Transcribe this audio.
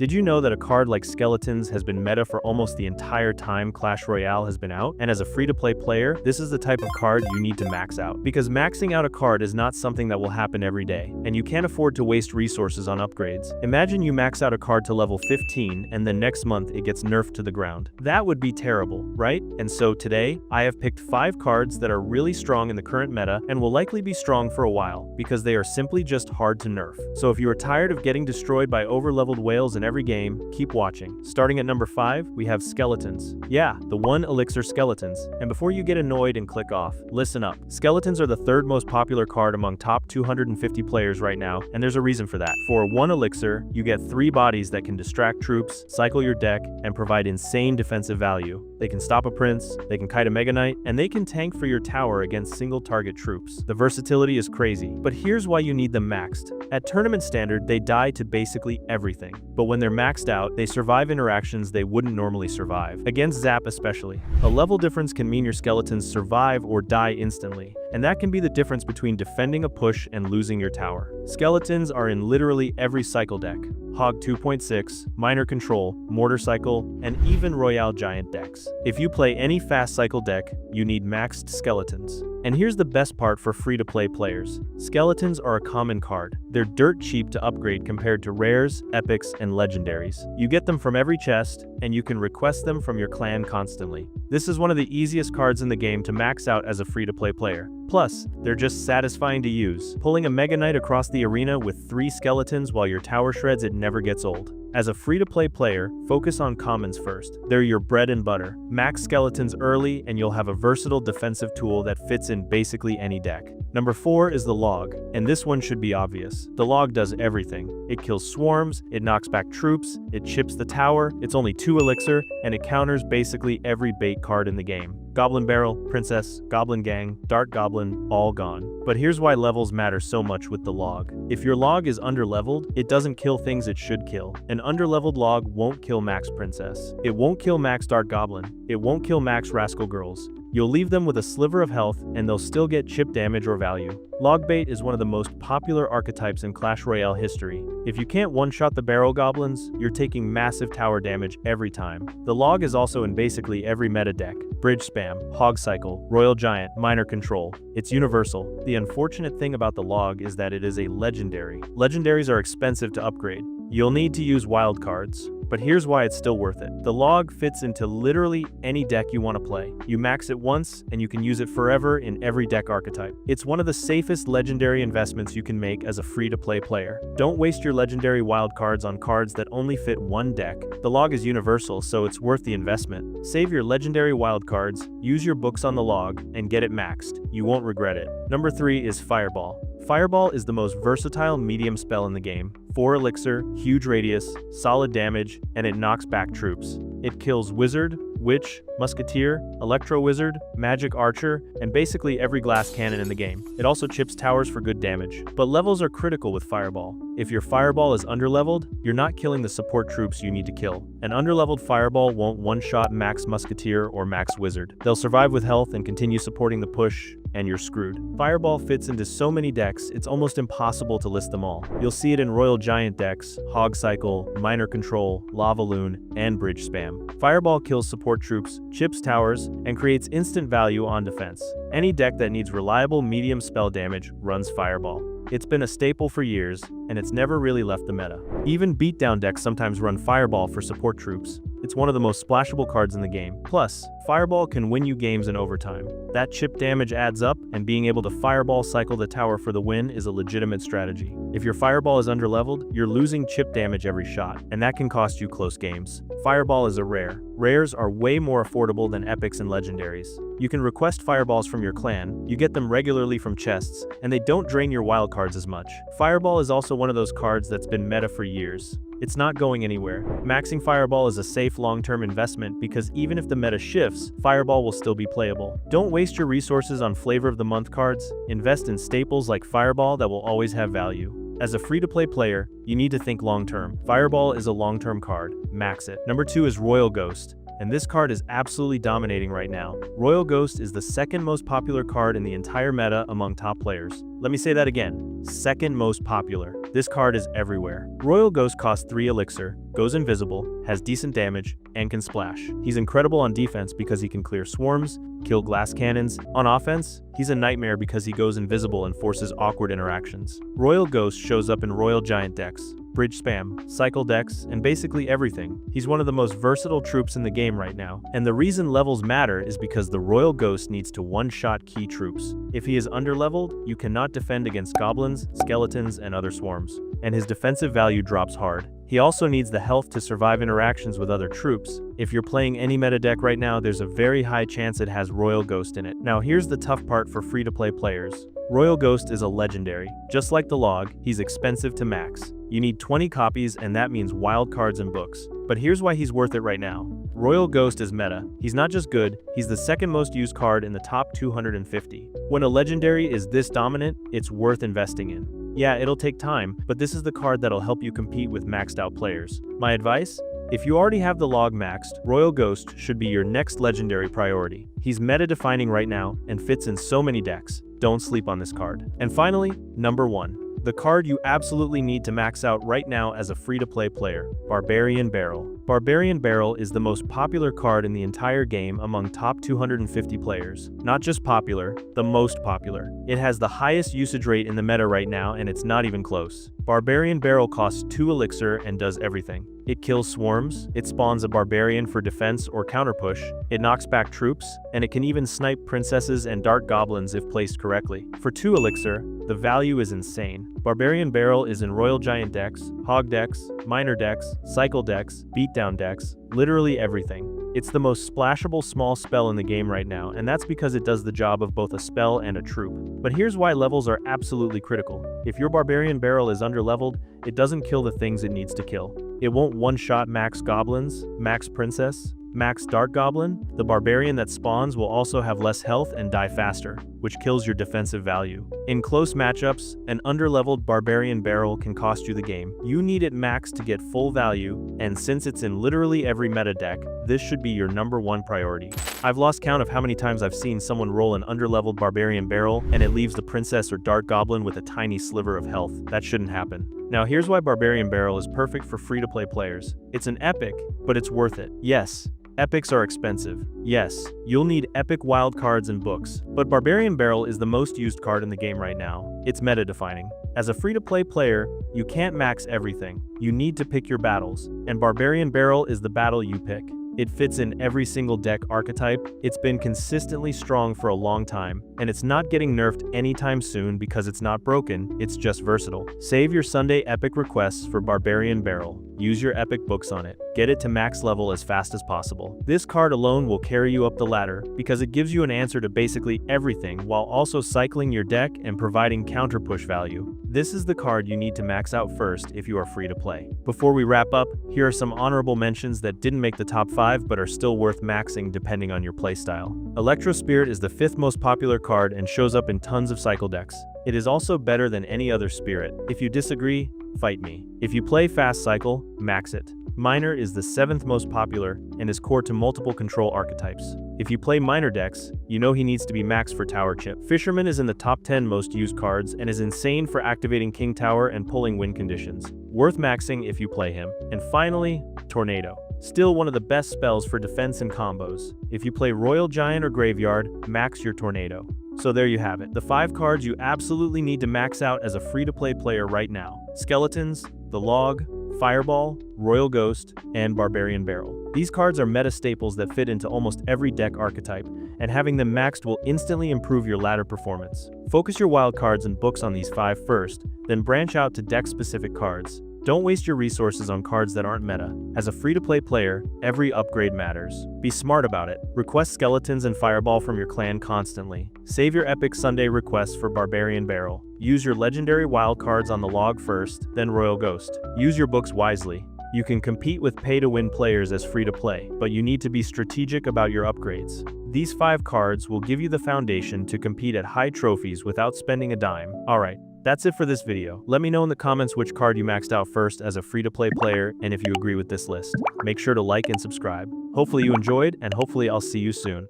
Did you know that a card like Skeletons has been meta for almost the entire time Clash Royale has been out? And as a free-to-play player, this is the type of card you need to max out. Because maxing out a card is not something that will happen every day, and you can't afford to waste resources on upgrades. Imagine you max out a card to level 15, and then next month it gets nerfed to the ground. That would be terrible, right? And so today, I have picked 5 cards that are really strong in the current meta, and will likely be strong for a while, because they are simply just hard to nerf. So if you are tired of getting destroyed by over-leveled whales in every game, keep watching. Starting at number 5, we have Skeletons. Yeah, the 1 elixir Skeletons. And before you get annoyed and click off, listen up. Skeletons are the 3rd most popular card among top 250 players right now, and there's a reason for that. For 1 elixir, you get 3 bodies that can distract troops, cycle your deck, and provide insane defensive value. They can stop a prince, they can kite a Mega Knight, and they can tank for your tower against single target troops. The versatility is crazy, but here's why you need them maxed. At tournament standard, they die to basically everything, but when they're maxed out, they survive interactions they wouldn't normally survive, against Zap especially. A level difference can mean your Skeletons survive or die instantly, and that can be the difference between defending a push and losing your tower. Skeletons are in literally every cycle deck. Hog 2.6, Minor Control, Mortar Cycle, and even Royale Giant decks. If you play any fast cycle deck, you need maxed Skeletons. And here's the best part for free-to-play players. Skeletons are a common card. They're dirt cheap to upgrade compared to rares, epics, and legendaries. You get them from every chest, and you can request them from your clan constantly. This is one of the easiest cards in the game to max out as a free-to-play player. Plus, they're just satisfying to use. Pulling a Mega Knight across the arena with 3 Skeletons while your tower shreds, it never gets old. As a free-to-play player, focus on commons first. They're your bread and butter. Max Skeletons early and you'll have a versatile defensive tool that fits in basically any deck. Number 4 is the Log, and this one should be obvious. The Log does everything. It kills swarms, it knocks back troops, it chips the tower, it's only 2 elixir, and it counters basically every bait card in the game. Goblin Barrel, Princess, Goblin Gang, Dart Goblin, all gone. But here's why levels matter so much with the Log. If your Log is underleveled, it doesn't kill things it should kill. An underleveled Log won't kill Max Princess. It won't kill Max Dart Goblin. It won't kill Max Rascal Girls. You'll leave them with a sliver of health, and they'll still get chip damage or value. Log bait is one of the most popular archetypes in Clash Royale history. If you can't one-shot the barrel goblins, you're taking massive tower damage every time. The Log is also in basically every meta deck. Bridge Spam, Hog Cycle, Royal Giant, Minor Control. It's universal. The unfortunate thing about the Log is that it is a legendary. Legendaries are expensive to upgrade. You'll need to use wild cards. But here's why it's still worth it. The Log fits into literally any deck you want to play. You max it once, and you can use it forever in every deck archetype. It's one of the safest legendary investments you can make as a free-to-play player. Don't waste your legendary wild cards on cards that only fit one deck. The Log is universal, so it's worth the investment. Save your legendary wild cards, use your books on the Log, and get it maxed. You won't regret it. Number 3 is Fireball. Fireball is the most versatile medium spell in the game. 4 elixir, huge radius, solid damage, and it knocks back troops. It kills Wizard, Witch, Musketeer, Electro Wizard, Magic Archer, and basically every glass cannon in the game. It also chips towers for good damage. But levels are critical with Fireball. If your Fireball is underleveled, you're not killing the support troops you need to kill. An underleveled Fireball won't one-shot Max Musketeer or Max Wizard. They'll survive with health and continue supporting the push, and you're screwed. Fireball fits into so many decks, it's almost impossible to list them all. You'll see it in Royal Giant decks, Hog Cycle, Minor Control, Lava Loon, and Bridge Spam. Fireball kills support troops, chips towers, and creates instant value on defense. Any deck that needs reliable medium spell damage runs Fireball. It's been a staple for years, and it's never really left the meta. Even beatdown decks sometimes run Fireball for support troops. It's one of the most splashable cards in the game. Plus, Fireball can win you games in overtime. That chip damage adds up, and being able to Fireball cycle the tower for the win is a legitimate strategy. If your Fireball is underleveled, you're losing chip damage every shot, and that can cost you close games. Fireball is a rare. Rares are way more affordable than epics and legendaries. You can request Fireballs from your clan, you get them regularly from chests, and they don't drain your wild cards as much. Fireball is also one of those cards that's been meta for years. It's not going anywhere. Maxing Fireball is a safe long-term investment because even if the meta shifts, Fireball will still be playable. Don't waste your resources on flavor of the month cards. Invest in staples like Fireball that will always have value. As a free-to-play player, you need to think long-term. Fireball is a long-term card. Max it. Number 2 is Royal Ghost. And this card is absolutely dominating right now. Royal Ghost is the 2nd most popular card in the entire meta among top players. Let me say that again, 2nd most popular. This card is everywhere. Royal Ghost costs 3 elixir, goes invisible, has decent damage, and can splash. He's incredible on defense because he can clear swarms, kill glass cannons. On offense, he's a nightmare because he goes invisible and forces awkward interactions. Royal Ghost shows up in Royal Giant decks, bridge spam, cycle decks, and basically everything. He's one of the most versatile troops in the game right now, and the reason levels matter is because the Royal Ghost needs to one-shot key troops. If he is underleveled, you cannot defend against goblins, skeletons, and other swarms, and his defensive value drops hard. He also needs the health to survive interactions with other troops. If you're playing any meta deck right now, there's a very high chance it has Royal Ghost in it. Now here's the tough part for free-to-play players. Royal Ghost is a legendary. Just like the log, he's expensive to max. You need 20 copies, and that means wild cards and books. But here's why he's worth it right now. Royal Ghost is meta. He's not just good, he's the second most used card in the top 250. When a legendary is this dominant, it's worth investing in. Yeah, it'll take time, but this is the card that'll help you compete with maxed out players. My advice? If you already have the log maxed, Royal Ghost should be your next legendary priority. He's meta-defining right now and fits in so many decks. Don't sleep on this card. And finally, number 1. The card you absolutely need to max out right now as a free-to-play player, Barbarian Barrel. Barbarian Barrel is the most popular card in the entire game among top 250 players. Not just popular, the most popular. It has the highest usage rate in the meta right now, and it's not even close. Barbarian Barrel costs 2 elixir and does everything. It kills swarms, it spawns a barbarian for defense or counter push, it knocks back troops, and it can even snipe princesses and dark goblins if placed correctly. For 2 elixir, the value is insane. Barbarian Barrel is in Royal Giant decks, Hog decks, Miner decks, Cycle decks, Beatdown decks, literally everything. It's the most splashable small spell in the game right now, and that's because it does the job of both a spell and a troop. But here's why levels are absolutely critical. If your Barbarian Barrel is underleveled, it doesn't kill the things it needs to kill. It won't one-shot max goblins, max princess, max dark goblin. The barbarian that spawns will also have less health and die faster, which kills your defensive value. In close matchups, an underleveled Barbarian Barrel can cost you the game. You need it maxed to get full value, and since it's in literally every meta deck, this should be your number 1 priority. I've lost count of how many times I've seen someone roll an underleveled Barbarian Barrel and it leaves the princess or dark goblin with a tiny sliver of health. That shouldn't happen. Now here's why Barbarian Barrel is perfect for free-to-play players. It's an epic, but it's worth it. Yes, epics are expensive. Yes, you'll need epic wild cards and books, but Barbarian Barrel is the most used card in the game right now. It's meta-defining. As a free-to-play player, you can't max everything. You need to pick your battles, and Barbarian Barrel is the battle you pick. It fits in every single deck archetype, it's been consistently strong for a long time, and it's not getting nerfed anytime soon because it's not broken, it's just versatile. Save your Sunday epic requests for Barbarian Barrel. Use your epic books on it. Get it to max level as fast as possible. This card alone will carry you up the ladder because it gives you an answer to basically everything while also cycling your deck and providing counter push value. This is the card you need to max out first if you are free to play. Before we wrap up, here are some honorable mentions that didn't make the top 5 but are still worth maxing depending on your playstyle. Electro Spirit is the 5th most popular card and shows up in tons of cycle decks. It is also better than any other spirit. If you disagree, fight me. If you play fast cycle, max it. Miner is the 7th most popular and is core to multiple control archetypes. If you play Miner decks, you know he needs to be maxed for Tower Chip. Fisherman is in the top 10 most used cards and is insane for activating King Tower and pulling win conditions. Worth maxing if you play him. And finally, Tornado. Still one of the best spells for defense and combos. If you play Royal Giant or Graveyard, max your Tornado. So there you have it, the 5 cards you absolutely need to max out as a free-to-play player right now. Skeletons, the Log, Fireball, Royal Ghost, and Barbarian Barrel. These cards are meta staples that fit into almost every deck archetype, and having them maxed will instantly improve your ladder performance. Focus your wild cards and books on these 5 first, then branch out to deck-specific cards. Don't waste your resources on cards that aren't meta. As a free-to-play player, every upgrade matters. Be smart about it. Request Skeletons and Fireball from your clan constantly. Save your epic Sunday requests for Barbarian Barrel. Use your legendary wild cards on the log first, then Royal Ghost. Use your books wisely. You can compete with pay-to-win players as free-to-play, but you need to be strategic about your upgrades. These 5 cards will give you the foundation to compete at high trophies without spending a dime. Alright. That's it for this video. Let me know in the comments which card you maxed out first as a free-to-play player and if you agree with this list. Make sure to like and subscribe. Hopefully you enjoyed, and hopefully I'll see you soon.